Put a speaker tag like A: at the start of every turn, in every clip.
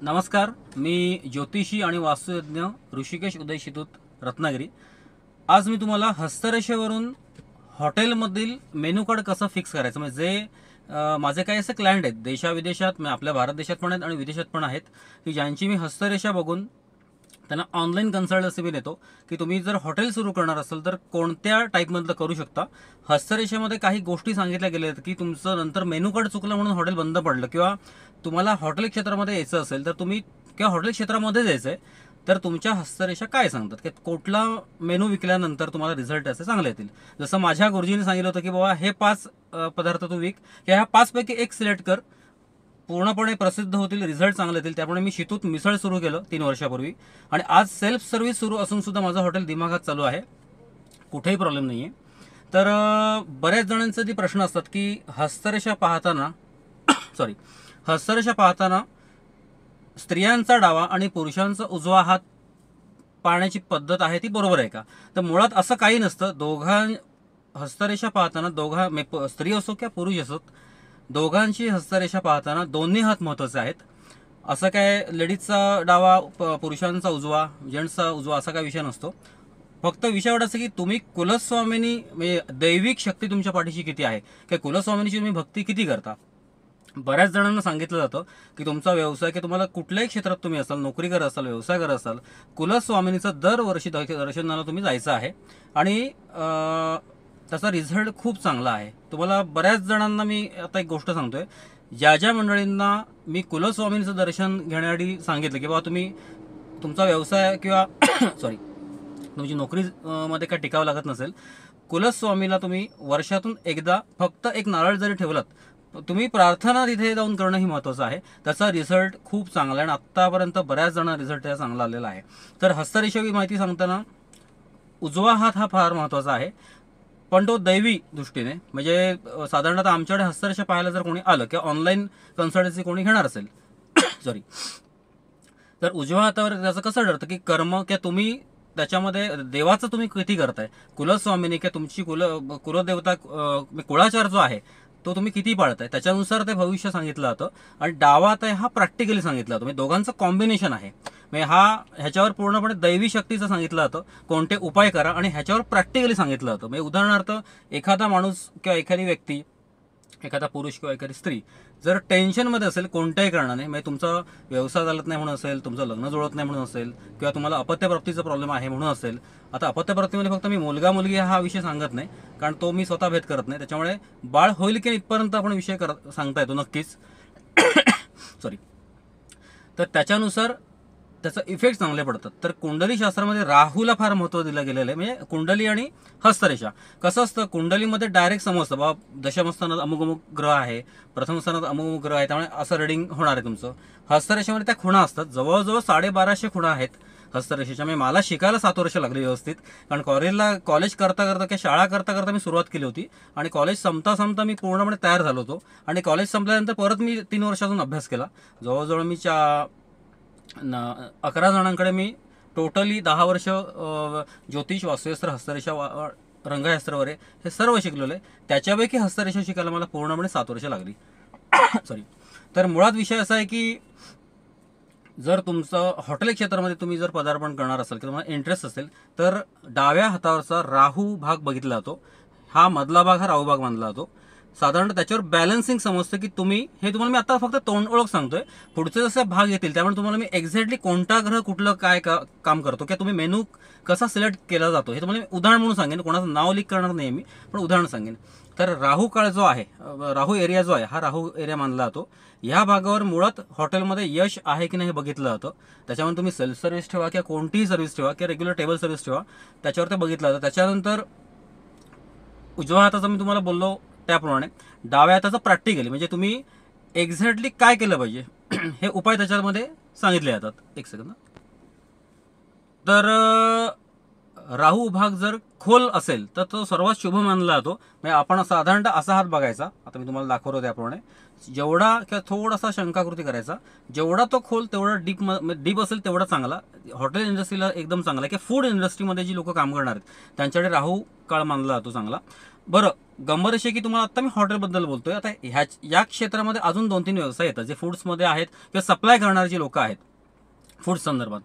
A: नमस्कार, मी ज्योतिषी आणि वास्तुतज्ञ ऋषिकेश उदय शितूत रत्नागिरी. आज मी तुम्हाला हस्तरेषेवरून हॉटेलमधील मेनू कार्ड कसं फिक्स करायचं, म्हणजे माझे काही असे क्लायंट आहेत देशाविदेशात, म्हणजे आपल्या भारत देशात पण आहेत आणि विदेशात पण आहेत, की ज्यांची मी हस्तरेषा बघून त्यांना ऑनलाईन कन्सल्टन्सी मी देतो की तुम्ही जर हॉटेल सुरू करणार असाल तर कोणत्या टाईपमधलं करू शकता. हस्तरेषेमध्ये काही गोष्टी सांगितल्या गेल्या आहेत की तुमचं नंतर मेनू कार्ड चुकलं म्हणून हॉटेल बंद पडलं, किंवा तुम्हाला हॉटेल क्षेत्रामध्ये यायचं असेल तर तुम्ही किंवा हॉटेल क्षेत्रामध्ये जायचं आहे तर तुमच्या हस्तरेषा काय सांगतात की कुठला मेनू विकल्यानंतर तुम्हाला रिझल्ट असे चांगले येतील. जसं माझ्या गुरुजींनी सांगितलं होतं की बाबा हे 5 पदार्थ तू विक, की ह्या 5 पैकी एक सिलेक्ट कर, पूर्णपणे प्रसिद्ध होतील, रिझल्ट चांगले येतील. त्यामुळे मी शितूत मिसळ सुरू केलं 3 वर्षापूर्वी आणि आज सेल्फ सर्व्हिस सुरू असून सुद्धा माझं हॉटेल दिमागात चालू आहे, कुठेही प्रॉब्लेम नाही आहे. तर बऱ्याच जणांचे जे प्रश्न असतात की हस्तरेषा पाहताना सॉरी हस्तरेषा पाहताना स्त्रियांचा डावा आणि पुरुषांचा उजवा हात पाहण्याची पद्धत आहे ती बरोबर आहे का. तर मुळात असं काही नसतं. हस्तरेषा पाहताना स्त्री असो किंवा पुरुष असो, दोघांची हस्तरेषा पाहताना दोन्ही हात महत्त्वाचे आहेत. असं काय लेडीजचा डावा पुरुषांचा उजवा, जेंट्सचा उजवा असा काय विषय नसतो. फक्त विषय एवढा असं की तुम्ही कुलस्वामिनी म्हणजे दैविक शक्ती तुमच्या पाठीशी किती आहे, की कुलस्वामिनीची तुम्ही भक्ती किती करता. बऱ्याच जणांना सांगितलं जातं की तुमचा व्यवसाय, की तुम्हाला कुठल्याही क्षेत्रात तुम्ही असाल, नोकरी करत असाल, व्यवसाय करत असाल, कुलस्वामिनीचं दरवर्षी दर्शनाला तुम्ही जायचं आहे आणि त्याचा रिझल्ट खूप चांगला आहे. तुम्हाला बऱ्याच जणांना मी आता एक गोष्ट सांगतोय, ज्या मंडळींना मी कुलस्वामींचं दर्शन घेण्यासाठी सांगितलं की बाबा तुम्ही तुमचा व्यवसाय किंवा सॉरी तुमची नोकरी मध्ये काय टिकावं लागत नसेल, कुलस्वामीला तुम्ही वर्षातून एकदा फक्त एक नारळ जरी ठेवलात, तुम्ही प्रार्थना तिथे जाऊन करणं ही महत्त्वाचं आहे. त्याचा रिझल्ट खूप चांगला आहे आणि आत्तापर्यंत बऱ्याच जणांना रिझल्ट त्याचा चांगला आलेला आहे. तर हस्तरेषेची माहिती सांगताना उजवा हात हा फार महत्त्वाचा आहे, पण तो दैवी दृष्टीने, म्हणजे साधारणतः आमच्याकडे हस्तरेषा पाहायला जर कोणी आलं किंवा ऑनलाईन कन्सल्टन्सी कोणी घेणार असेल सॉरी तर उजव्या हातावर त्याचं कसं ठरतं की कर्म किंवा तुम्ही त्याच्यामध्ये देवाचं तुम्ही किती करताय, कुलस्वामिनी किंवा तुमची कुलदेवता कुळाचार जो आहे तो तुम्ही किती पाळताय त्याच्यानुसार ते भविष्य सांगितलं जातं. आणि डावा हात आहे हा प्रॅक्टिकली सांगितलं जातं, म्हणजे दोघांचं कॉम्बिनेशन आहे. म्हणजे ह्याच्यावर पूर्णपणे दैवी शक्तीचं सांगितलं जातं, कोणते उपाय करा, आणि ह्याच्यावर प्रॅक्टिकली सांगितलं जातं. म्हणजे उदाहरणार्थ एखादा माणूस किंवा एखादी व्यक्ती, एखादा पुरुष किंवा एखादी स्त्री जर टेन्शनमध्ये असेल कोणत्याही कारणाने, म्हणजे तुमचा व्यवसाय चालत नाही म्हणून असेल, तुमचं लग्न जुळत नाही म्हणून असेल, किंवा तुम्हाला अपत्यप्राप्तीचा प्रॉब्लेम आहे म्हणून असेल. आता अपत्यप्राप्तीमध्ये फक्त मी मुलगा मुलगी हा विषय सांगत नाही, कारण तो मी स्वतः भेद करत नाही. त्याच्यामुळे बाळ होईल की इथपर्यंत आपण विषय सांगता येतो नक्कीच सॉरी. तर त्याच्यानुसार त्याचा इफेक्ट चांगले पडतात. तर कुंडली शास्त्रामध्ये राहूला फार महत्त्व दिलं गेलेलं आहे. म्हणजे कुंडली आणि हस्तरेषा कसं असतं, कुंडलीमध्ये डायरेक्ट समजतं बाबा दशमस्थानात अमुक अमुक ग्रह आहे, प्रथम स्थानात अमुक अमुक ग्रह आहे, त्यामुळे असं रिडिंग होणार आहे तुमचं. हस्तरेषेमध्ये त्या खुणा असतात, जवळजवळ 1250 खुणा आहेत हस्तरेषेच्या. म्हणजे मला शिकायला 7 वर्ष लागली व्यवस्थित, कारण कॉलेज करता करता किंवा शाळा करता करता मी सुरुवात केली होती आणि कॉलेज संपता मी पूर्णपणे तयार झालो होतो. आणि कॉलेज संपल्यानंतर परत मी 3 वर्षातून अभ्यास केला. जवळजवळ मी 11 जणांकडे मी टोटली 10 वर्ष ज्योतिष, वास्तुशास्त्र, हस्तरेषा, रंगशास्त्र वगैरे हे सर्व शिकलेलं आहे. त्याच्यापैकी हस्तरेषा शिकायला मला पूर्णपणे 7 वर्ष लागली सॉरी. तर मुळात विषय असा आहे की जर तुमचं हॉटेल क्षेत्रामध्ये तुम्ही जर पदार्पण करणार असाल किंवा तुम्हाला इंटरेस्ट असेल तर डाव्या हातावरचा राहू भाग बघितला जातो, हा मधला भाग हा राहू भाग मानला जातो. साधारणतः त्याच्यावर बॅलन्सिंग समजतं की तुम्हाला मी आता फक्त तोंड ओळख सांगतोय, पुढचे जसे भाग येतील त्यामुळे तुम्हाला मी एक्झॅक्टली कोणता ग्रह कुठलं काय काम करतो किंवा तुम्ही मेनू कसा सिलेक्ट केला जातो हे तुम्हाला मी उदाहरण म्हणून सांगेन, कोणाचं नाव लीक करणार नाही मी, पण उदाहरण सांगेन. तर राहू काळ जो आहे, राहू एरिया जो आहे हा राहू एरिया मानला जातो. ह्या भागावर मुळात हॉटेलमध्ये यश आहे की नाही हे बघितलं जातं. त्याच्यामध्ये तुम्ही सेल्फ सर्व्हिस ठेवा किंवा कोणतीही सर्व्हिस ठेवा किंवा रेग्युलर टेबल सर्व्हिस ठेवा, त्याच्यावर ते बघितलं जातं. त्याच्यानंतर उजव्या हाताचं मी तुम्हाला बोललो त्याप्रमाणे डाव्या हाताचं प्रॅक्टिकली, म्हणजे तुम्ही एक्झॅक्टली काय केलं पाहिजे हे उपाय त्याच्यामध्ये सांगितले जातात. एक सेकंद. तर राहू भाग जर खोल असेल तर तो सर्वात शुभ मानला जातो. म्हणजे आपण साधारणतः असा हात बघायचा, आता मी तुम्हाला दाखवतो त्याप्रमाणे, जेवढा किंवा थोडासा शंकाकृती करायचा, जेवढा तो खोल तेवढा डीप असेल तेवढा चांगला. हॉटेल इंडस्ट्रीला एकदम चांगला, की फूड इंडस्ट्रीमध्ये जी लोक काम करणार आहेत त्यांच्याकडे राहू काळ मानला जातो चांगला. बरं, गंमत अशी की तुम्हाला आता मी हॉटेलबद्दल बोलतोय, आता या क्षेत्रामध्ये अजून 2-3 व्यवसाय येतात जे फूड्समध्ये आहेत किंवा सप्लाय करणारी जी लोक आहेत फूड संदर्भात.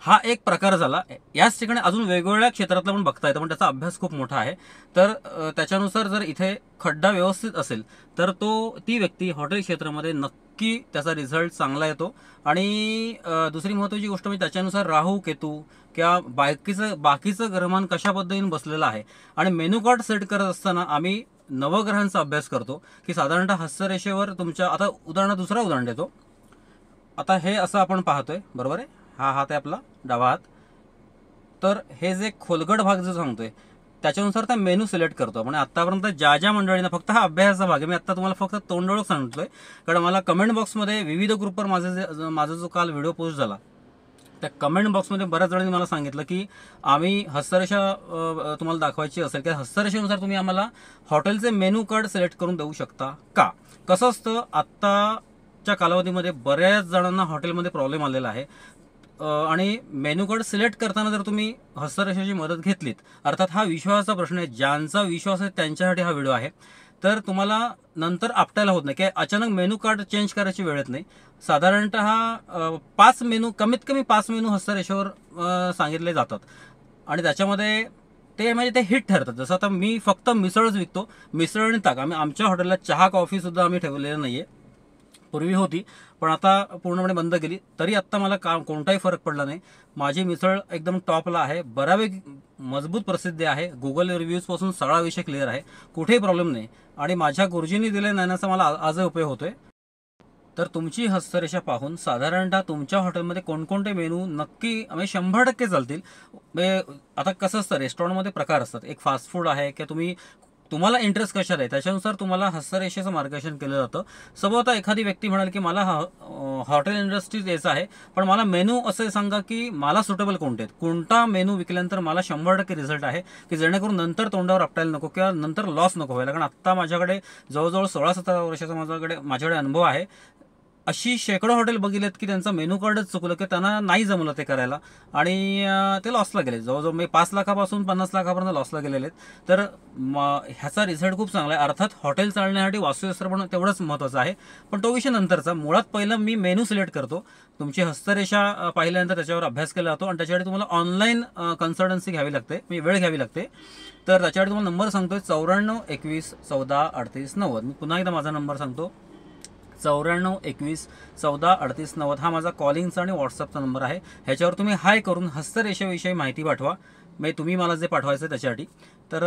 A: हा एक प्रकार झाला. याच ठिकाणी अजून वेगवेगळ्या क्षेत्रातला पण बघता येतं, पण त्याचा अभ्यास खूप मोठा आहे. तर त्याच्यानुसार जर इथे खड्डा व्यवस्थित असेल तर ती व्यक्ती हॉटेल क्षेत्रामध्ये नक्की त्याचा रिझल्ट चांगला येतो. आणि दुसरी महत्त्वाची गोष्ट म्हणजे त्याच्यानुसार राहू केतू किंवा बाकीचं ग्रहमान कशा पद्धतीने बसलेलं आहे. आणि मेनू कार्ड सेट करत असताना आम्ही नवग्रहांचा अभ्यास करतो की साधारणतः हस्तरेषेवर तुमच्या, आता दुसरा उदाहरण देतो. आता हे असं आपण पाहतोय, बरोबर आहे, हा हात आहे आपला डावा हात. तर हे जे खोलगट भाग जो सांगतोय त्याच्यानुसार त्या मेनू सिलेक्ट करतो आपण. आतापर्यंत ज्या मंडळींना, फक्त हा अभ्यासाचा भाग आहे, मी आता तुम्हाला फक्त तोंडओळख सांगतोय, कारण मला कमेंट बॉक्समध्ये विविध ग्रुपवर माझा जो काल व्हिडिओ पोस्ट झाला त्या कमेंट बॉक्समध्ये बऱ्याच जणांनी मला सांगितलं की आम्ही हस्तरेषा तुम्हाला दाखवायची असेल की हस्तरेषेनुसार तुम्ही आम्हाला हॉटेलचे मेनू कार्ड सिलेक्ट करून देऊ शकता का. कसं असतं, आत्ताच्या कालावधीमध्ये बऱ्याच जणांना हॉटेलमध्ये प्रॉब्लेम आलेला आहे. आणि मेनू कार्ड सिलेक्ट करताना जर तुम्ही हस्तरेषेची मदत घेतलीत, अर्थात हा विश्वासाचा प्रश्न आहे, ज्यांचा विश्वास आहे त्यांच्यासाठी हा व्हिडिओ आहे, तर तुम्हाला नंतर आपटायला होत नाही की अचानक मेनू कार्ड चेंज करायची वेळ येत नाही. साधारणतः 5 मेनू, कमीत कमी 5 मेनू हस्तरेषेवर सांगितले जातात आणि त्याच्यामध्ये ते म्हणजे ते हिट ठरतात. जसं आता मी फक्त मिसळच विकतो, मिसळ आणि ताक. आमच्या हॉटेलला चहा कॉफी सुद्धा आम्ही ठेवलेलं नाहीये. पूर्वी होती पण आता पूर्णपणे बंद केली. तरी आत्ता मला कोणताही फरक पडला नाही. माझी मिसळ एकदम टॉपला आहे, बऱ्यापैकी मजबूत प्रसिद्धी आहे, गुगल रिव्ह्यूजपासून सगळा विषय क्लिअर आहे, कुठेही प्रॉब्लेम नाही. आणि माझ्या गुरुजींनी दिलेल्या ज्ञानाचा मला आजही उपयोग होतोय. तर तुमची हस्तरेषा पाहून साधारणतः तुमच्या हॉटेलमध्ये कोणकोणते मेनू नक्की म्हणजे 100% चालतील. आता कसं असतं, रेस्टॉरंटमध्ये प्रकार असतात, एक फास्ट फूड आहे किंवा तुम्हाला इंटरेस्ट कशात आहे त्याच्यानुसार तुम्हाला हस्तरेषेचं मार्गदर्शन केलं जातं. आता एखादी व्यक्ती म्हणाल की मला हॉटेल इंडस्ट्रीज यायचं आहे, पण मला मेनू असे सांगा की मला सुटेबल कोणते आहेत, कोणता मेनू विकल्यानंतर मला 100% रिझल्ट आहे की जेणेकरून नंतर तोंडावर आपटायला नको किंवा नंतर लॉस नको व्हायला. कारण आत्ता माझ्याकडे जवळजवळ 16-17 वर्षाचा माझ्याकडे अनुभव आहे. अशी शेकडो हॉटेल बघितलेत की त्यांचा मेनू कार्डच चुकलं की त्यांना नाही जमलं ते करायला आणि ते लॉसला गेले. जवळजवळ मी 5 लाखापासून 50 लाखापर्यंत लॉसला गेलेले आहेत. तर ह्याचा रिझल्ट खूप चांगला आहे. अर्थात हॉटेल चालण्यासाठी वास्तुशास्त्र पण तेवढंच महत्त्वाचं आहे, पण तो विषय नंतरचा. मुळात पहिलं मी मेनू सिलेक्ट करतो, तुमची हस्तरेषा पाहिल्यानंतर त्याच्यावर अभ्यास केला जातो आणि त्याच्यासाठी तुम्हाला ऑनलाईन कन्सल्टन्सी घ्यावी लागते, म्हणजे वेळ घ्यावी लागते. तर त्याच्यासाठी तुम्हाला नंबर सांगतोय 94 21 14 38 90. मी पुन्हा एकदा माझा नंबर सांगतो, 94 21 14 38 90. हा माझा कॉलिंगचा आणि व्हॉट्सअपचा नंबर आहे. ह्याच्यावर तुम्ही हाय करून हस्तरेषेविषयी माहिती पाठवा, म्हणजे तुम्ही मला जे पाठवायचं आहे त्याच्यासाठी. तर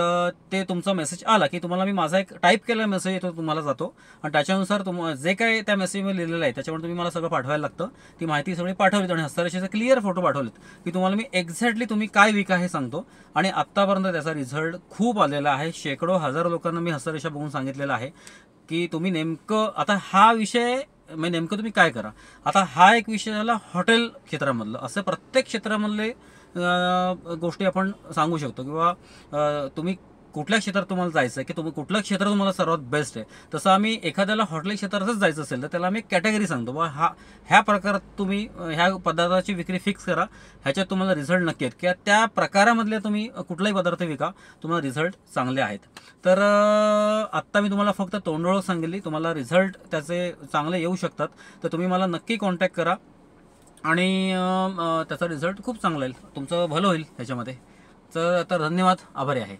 A: ते तुमचा मेसेज आला की तुम्हाला मी माझा एक टाईप केलेला मेसेज येतो, तुम्हाला जातो आणि त्याच्यानुसार जे काय त्या मेसेजमध्ये लिहिलेलं आहे त्याच्यावर तुम्ही मला सगळं पाठवायला लागतं. ती माहिती सगळी पाठवलीत आणि हस्तरेषेचे क्लिअर फोटो पाठवलेत की तुम्हाला मी एक्झॅक्टली तुम्ही काय विका हे सांगतो. आणि आत्तापर्यंत त्याचा रिझल्ट खूप आलेला आहे. शेकडो हजार लोकांना मी हस्तरेषा बघून सांगितलेलं आहे की तुम्ही नेमकं, आता हा विषय म्हणजे नेमकं तुम्ही काय करा. आता हा एक विषय झाला हॉटेल क्षेत्रामधलं, असं प्रत्येक क्षेत्रामधले गोष्टी आपण सांगू शकतो किंवा तुम्ही कुठल्या क्षेत्रात तुम्हाला जायचं आहे की तुम्ही कुठलं क्षेत्र तुम्हाला सर्वात बेस्ट आहे. तसं आम्ही एखाद्याला हॉटेल क्षेत्रातच जायचं असेल तर त्याला आम्ही कॅटेगरी सांगतो, बा ह्या प्रकारात तुम्ही ह्या पदार्थाची विक्री फिक्स करा, ह्याच्यात तुम्हाला रिझल्ट नक्की आहेत किंवा त्या प्रकारामधले तुम्ही कुठलाही पदार्थ विका, तुम्हाला रिझल्ट चांगले आहेत. तर आत्ता मी तुम्हाला फक्त तोंडओळख सांगितली, तुम्हाला रिझल्ट त्याचे चांगले येऊ शकतात. तर तुम्ही मला नक्की कॉन्टॅक्ट करा आणि त्याचा रिझल्ट खूप चांगला येईल, तुमचं भलं होईल ह्याच्यामध्ये. तर धन्यवाद, आभारी आहे.